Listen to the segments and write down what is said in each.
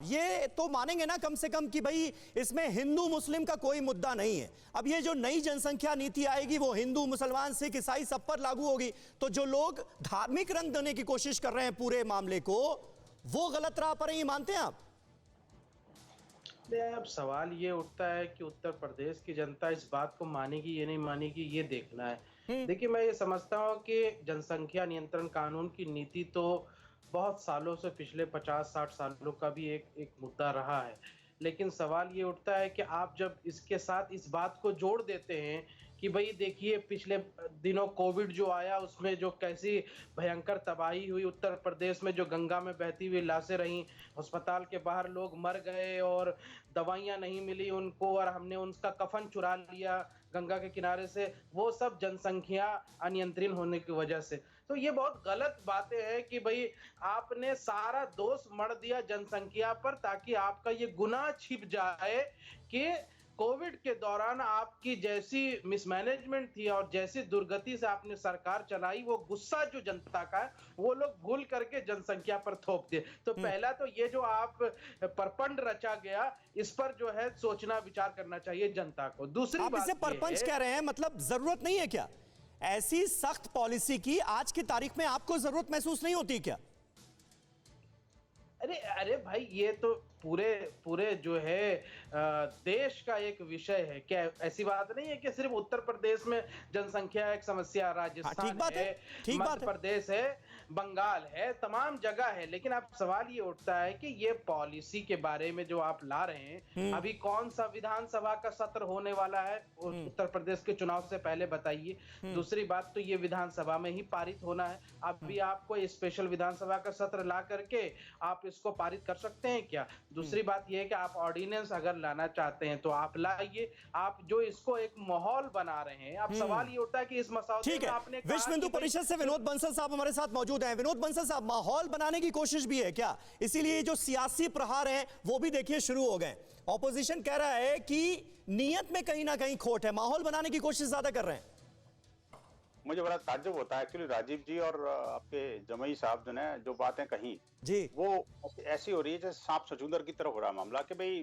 ये तो मानेंगे ना कम से कम कि भाई इसमें हिंदू मुस्लिम का कोई मुद्दा नहीं है। अब ये जो नई जनसंख्या नीति आएगी वो हिंदू मुसलमान सिख ईसाई सब पर लागू होगी, तो जो लोग धार्मिक रंग देने की कोशिश कर रहे हैं पूरे मामले को, वो गलत राह पर है, ये मानते हैं आप? अब सवाल ये उठता है कि उत्तर प्रदेश की जनता इस बात को मानेगी या नहीं मानेगी, ये देखना है। देखिए, मैं ये समझता हूँ कि जनसंख्या नियंत्रण कानून की नीति तो बहुत सालों से, पिछले 50-60 सालों का भी एक मुद्दा रहा है। लेकिन सवाल ये उठता है कि आप जब इसके साथ इस बात को जोड़ देते हैं कि भाई देखिए, पिछले दिनों कोविड जो आया उसमें जो कैसी भयंकर तबाही हुई, उत्तर प्रदेश में जो गंगा में बहती हुई लाशें रहीं, अस्पताल के बाहर लोग मर गए और दवाइयाँ नहीं मिली उनको और हमने उनका कफन चुरा लिया गंगा के किनारे से, वो सब जनसंख्या अनियंत्रित होने की वजह से। तो ये बहुत गलत बातें हैं कि भाई आपने सारा दोष मढ़ दिया जनसंख्या पर ताकि आपका ये गुनाह छिप जाए कि कोविड के दौरान आपकी जैसी मिसमैनेजमेंट थी और जैसी दुर्गति से आपने सरकार चलाई, वो गुस्सा जो जनता का है वो लोग भूल करके जनसंख्या पर थोप दिए। तो पहला तो ये जो आप परपंड रचा गया, इस पर जो है सोचना विचार करना चाहिए जनता को। दूसरी आप बात इसे परपंच कह रहे हैं, मतलब जरूरत नहीं है क्या ऐसी सख्त पॉलिसी की? आज की तारीख में आपको जरूरत महसूस नहीं होती क्या? अरे अरे भाई, ये तो पूरे जो है देश का एक विषय है। क्या ऐसी बात नहीं है कि सिर्फ उत्तर प्रदेश में जनसंख्या एक समस्या, राजस्थान है, मध्य प्रदेश है, बंगाल है, तमाम जगह है। लेकिन अब सवाल ये उठता है कि ये पॉलिसी के बारे में जो आप ला रहे हैं, अभी कौन सा विधानसभा का सत्र होने वाला है उत्तर प्रदेश के चुनाव से पहले, बताइए। दूसरी बात तो ये विधानसभा में ही पारित होना है। अभी आपको स्पेशल विधानसभा का सत्र ला करके आप इसको पारित कर सकते हैं क्या? दूसरी बात यह है कि आप ऑर्डिनेंस अगर लाना चाहते हैं तो आप लाइए। आप जो इसको एक माहौल बना रहे हैं, अब सवाल ये उठता है कि इस मसौदे में आपने विश्व हिंदू परिषद से विनोद बंसल साहब हमारे साथ मौजूद हैं। विनोद बंसल साहब, माहौल बनाने की कोशिश भी है क्या? इसीलिए जो सियासी प्रहार हैं वो भी देखिए शुरू हो गए। ऑपोजिशन कह रहा है कि नीयत में कहीं ना कहीं खोट है, माहौल बनाने की कोशिश ज्यादा कर रहे हैं। मुझे बड़ा ताज्जुब होता है एक्चुअली, राजीव जी और आपके जमई साहब जो ने जो बातें कही जी, वो ऐसी हो रही है जैसे सांप सचूंदर की तरह हो रहा है मामला कि भाई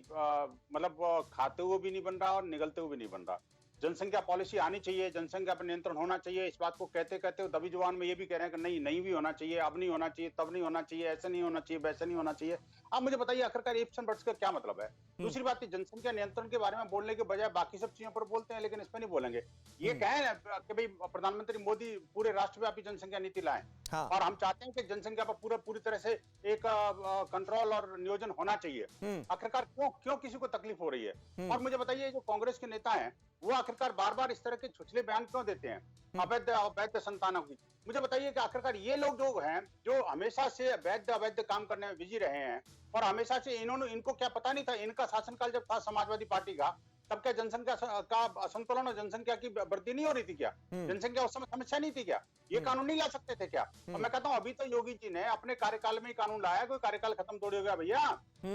मतलब खाते हुए भी नहीं बन रहा और निगलते हुए भी नहीं बन रहा। जनसंख्या पॉलिसी आनी चाहिए, जनसंख्या पर नियंत्रण होना चाहिए, इस बात को कहते कहते हो दबी जुबान में ये भी कह रहे हैं कि नहीं भी होना चाहिए, अब नहीं होना चाहिए, तब नहीं होना चाहिए, ऐसे नहीं होना चाहिए, वैसे नहीं होना चाहिए। अब मुझे बताइए आखिरकार इफ्स एंड बट्स का क्या मतलब है? दूसरी बात, जनसंख्या नियंत्रण के बारे में बोलने के बजाय बाकी सब चीजों पर बोलते हैं, लेकिन इस पर नहीं बोलेंगे। ये कहें कि भाई प्रधानमंत्री मोदी पूरे राष्ट्रव्यापी जनसंख्या नीति लाएं, हाँ। और हम चाहते हैं कि जनसंख्या पर पूरी तरह से एक कंट्रोल और नियोजन होना चाहिए। आखिरकार क्यों किसी को तकलीफ हो रही है? और मुझे बताइए, जो कांग्रेस के नेता हैं वो आखिरकार बार बार इस तरह के छुछले बयान क्यों देते हैं अवैध संतानों की? मुझे बताइए कि आखिरकार ये लोग जो हैं, जो हमेशा से अवैध काम करने में बिजी रहे हैं, और हमेशा से इनको क्या पता नहीं था, इनका शासनकाल जब था समाजवादी पार्टी का, तब क्या जनसंख्या का असंतुलन और जनसंख्या की वृद्धि नहीं हो रही थी क्या? जनसंख्या उस समय समस्या नहीं थी क्या? ये कानून नहीं ला सकते थे क्या? और मैं कहता हूँ अभी तो योगी जी ने अपने कार्यकाल में ही कानून लाया, कोई कार्यकाल खत्म थोड़ी हो गया भैया।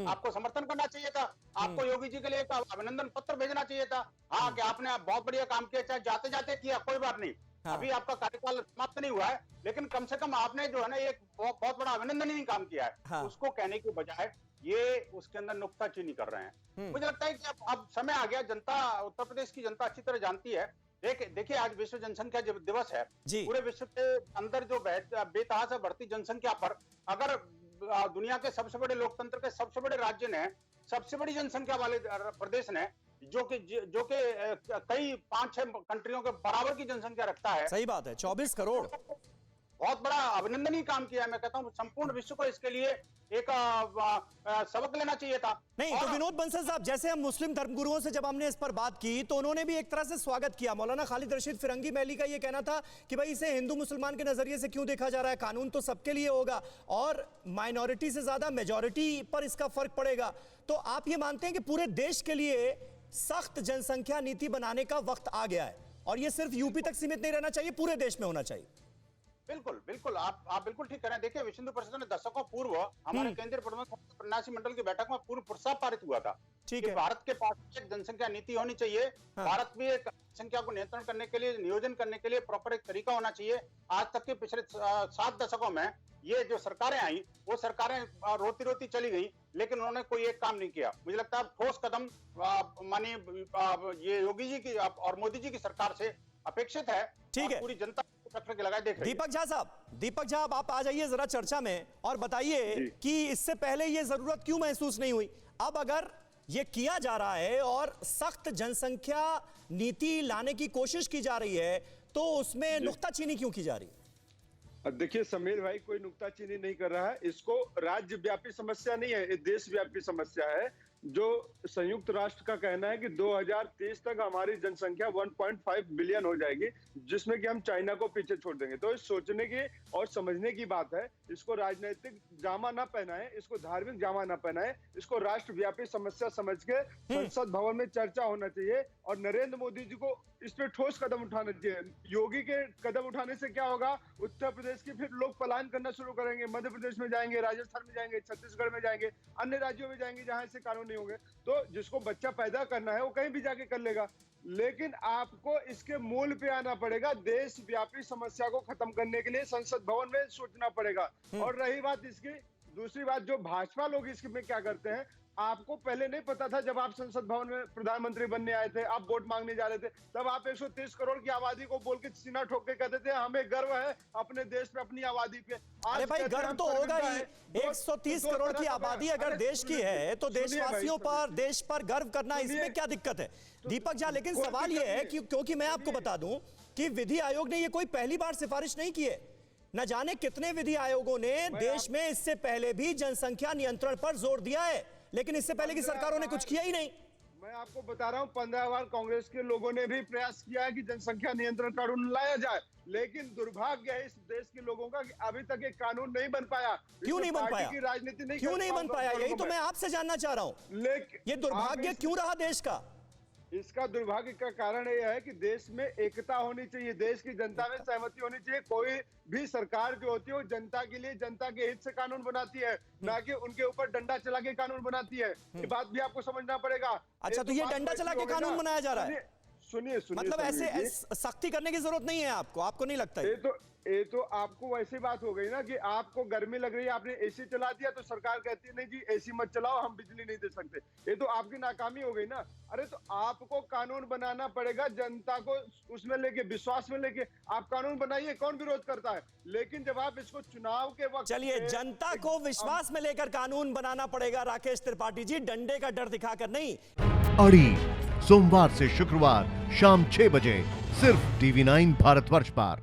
आपको समर्थन करना चाहिए था, आपको योगी जी के लिए एक अभिनंदन पत्र भेजना चाहिए था। हाँ, कि आपने बहुत बढ़िया काम किया, चाहे जाते जाते किया, कोई बात नहीं। हाँ। अभी आपका कार्यकाल समाप्त नहीं हुआ है, लेकिन कम से कम आपने जो है ना एक बहुत बड़ा अभिनंदन काम किया है। हाँ। उसको कहने की बजाय ये उसके अंदर नुक्ताचीनी कर रहे हैं। मुझे लगता है कि अब समय आ गया, जनता, उत्तर प्रदेश की जनता अच्छी तरह जानती है। देखिए आज विश्व जनसंख्या दिवस है। पूरे विश्व के अंदर जो बेतहाशा बढ़ती जनसंख्या पर, अगर दुनिया के सबसे बड़े लोकतंत्र के सबसे बड़े राज्य ने, सबसे बड़ी जनसंख्या वाले प्रदेश ने, जो कि कई 5-6 कंट्रियों के बराबर की जनसंख्या रखता है, सही बात है, 24 करोड़, बहुत बड़ा अभिनंदनीय काम किया है। मैं कहता हूं संपूर्ण विश्व को इसके लिए एक सबक लेना चाहिए था। नहीं तो विनोद बंसल साहब, जैसे हम मुस्लिम धर्मगुरुओं से जब हमने इस पर बात की तो उन्होंने भी एक तरह से स्वागत किया। मौलाना खालिद रशीद फिरंगी महली का ये कहना था कि भाई इसे हिंदू मुसलमान के नजरिए से क्यों देखा जा रहा है, कानून तो सबके लिए होगा और माइनॉरिटी से ज्यादा मेजॉरिटी पर इसका फर्क पड़ेगा। तो आप ये मानते हैं कि पूरे देश के लिए सख्त जनसंख्या नीति बनाने का वक्त आ गया है और ये सिर्फ यूपी तक सीमित नहीं रहना चाहिए, पूरे देश में होना चाहिए? बिल्कुल आप बिल्कुल ठीक कह रहे हैं। देखिए, विश्व हिंदू परिषद ने दशकों पूर्व हमारे केंद्रीय प्रधानमंत्री मंडल की बैठक में पूर्ण प्रस्ताव पारित हुआ था कि भारत के पास एक जनसंख्या नीति होनी चाहिए। हाँ। भारत भी एक संख्या को नियंत्रण करने के लिए, नियोजन करने के लिए प्रॉपर एक तरीका होना चाहिए। आज तक के पिछले 7 दशकों में ये जो सरकारें आई, वो सरकारें रोती रोती चली गई। लेकिन उन्होंने कोई एक काम नहीं किया। मुझे लगता है ठोस कदम माननीय ये योगी जी की और मोदी जी की सरकार से अपेक्षित है। ठीक है, पूरी जनता टक्कर के लगाए देख रही है। दीपक झा साहब, दीपक झा आप आ जाइए जरा चर्चा में और बताइए कि इससे पहले ये जरूरत क्यों महसूस नहीं हुई। अब अगर ये किया जा रहा है और सख्त जनसंख्या नीति लाने की कोशिश की जा रही है, तो उसमें नुक्ताचीनी क्यों की जा रही है? देखिए समीर भाई, कोई नुक्ताचीनी नहीं कर रहा है। इसको राज्यव्यापी समस्या नहीं है, ये देशव्यापी समस्या है। जो संयुक्त राष्ट्र का कहना है कि 2030 तक हमारी जनसंख्या 1.5 बिलियन हो जाएगी, जिसमें कि हम चाइना को पीछे छोड़ देंगे। तो इस सोचने की और समझने की बात है। इसको राजनीतिक जामा ना पहनाए, इसको धार्मिक जामा ना पहनाए, इसको राष्ट्रव्यापी समस्या समझ के संसद भवन में चर्चा होना चाहिए और नरेंद्र मोदी जी को इस पे ठोस कदम उठाना चाहिए। योगी के कदम उठाने से क्या होगा, उत्तर प्रदेश के फिर लोग पलायन करना शुरू करेंगे, मध्य प्रदेश में जाएंगे, राजस्थान में जाएंगे, छत्तीसगढ़ में जाएंगे, अन्य राज्यों में जाएंगे जहां ऐसे कानून नहीं होंगे। तो जिसको बच्चा पैदा करना है वो कहीं भी जाके कर लेगा, लेकिन आपको इसके मूल पे आना पड़ेगा। देशव्यापी समस्या को खत्म करने के लिए संसद भवन में सोचना पड़ेगा। और रही बात इसकी, दूसरी बात जो भाजपा लोग इसमें क्या करते हैं, आपको पहले नहीं पता था जब आप संसद भवन में प्रधानमंत्री बनने आए थे, आप वोट मांगने जा रहे थे, तब आप 130 करोड़ की आबादी को बोल के सीना ठोक के कहते थे हमें गर्व है अपने देश पे, अपनी आबादी पे। अरे भाई गर्व तो होगा ही। 130 करोड़ की आबादी अगर देश की है तो देशवासियों पर, देश पर गर्व करना, इसमें क्या दिक्कत है दीपक झा? लेकिन सवाल यह है कि क्योंकि मैं आपको बता दूं कि विधि आयोग ने ये कोई पहली बार सिफारिश नहीं की है। न जाने कितने विधि आयोगों ने देश में इससे पहले भी जनसंख्या नियंत्रण पर जोर दिया है, लेकिन इससे पहले की सरकारों ने कुछ किया ही नहीं। मैं आपको बता रहा हूं, 15 बार कांग्रेस के लोगों ने भी प्रयास किया है कि जनसंख्या नियंत्रण कानून लाया जाए, लेकिन दुर्भाग्य है इस देश के लोगों का कि अभी तक एक कानून नहीं बन पाया। क्यों नहीं बन पाया? की राजनीति नहीं, क्यों नहीं बन पाया? यही तो मैं आपसे जानना चाह रहा हूं। लेकिन ये दुर्भाग्य क्यों रहा देश का? इसका दुर्भाग्य का कारण यह है कि देश में एकता होनी चाहिए, देश की जनता में सहमति होनी चाहिए। कोई भी सरकार जो होती है वो जनता के लिए, जनता के हित से कानून बनाती है, ना कि उनके ऊपर डंडा चला के कानून बनाती है। ये बात भी आपको समझना पड़ेगा। अच्छा, तो ये डंडा चला के कानून बनाया जा रहा है? सुनिए, मतलब ऐसे सख्ती करने की जरूरत नहीं है आपको नहीं लगता? ये तो आपको वैसी बात हो गई ना कि आपको गर्मी लग रही है, आपने एसी चला दिया तो सरकार कहती है नहीं जी एसी मत चलाओ, हम बिजली नहीं दे सकते। ये तो आपकी नाकामी हो गई ना। अरे तो आपको कानून बनाना पड़ेगा, जनता को उसमें लेके, विश्वास में लेके आप कानून बनाइए, कौन विरोध करता है। लेकिन जब आप इसको चुनाव के वक्त, चलिए, जनता को विश्वास में लेकर कानून बनाना पड़ेगा राकेश त्रिपाठी जी, डंडे का डर दिखाकर नहीं। अड़ी सोमवार से शुक्रवार शाम 6 बजे सिर्फ TV9 भारतवर्ष पर।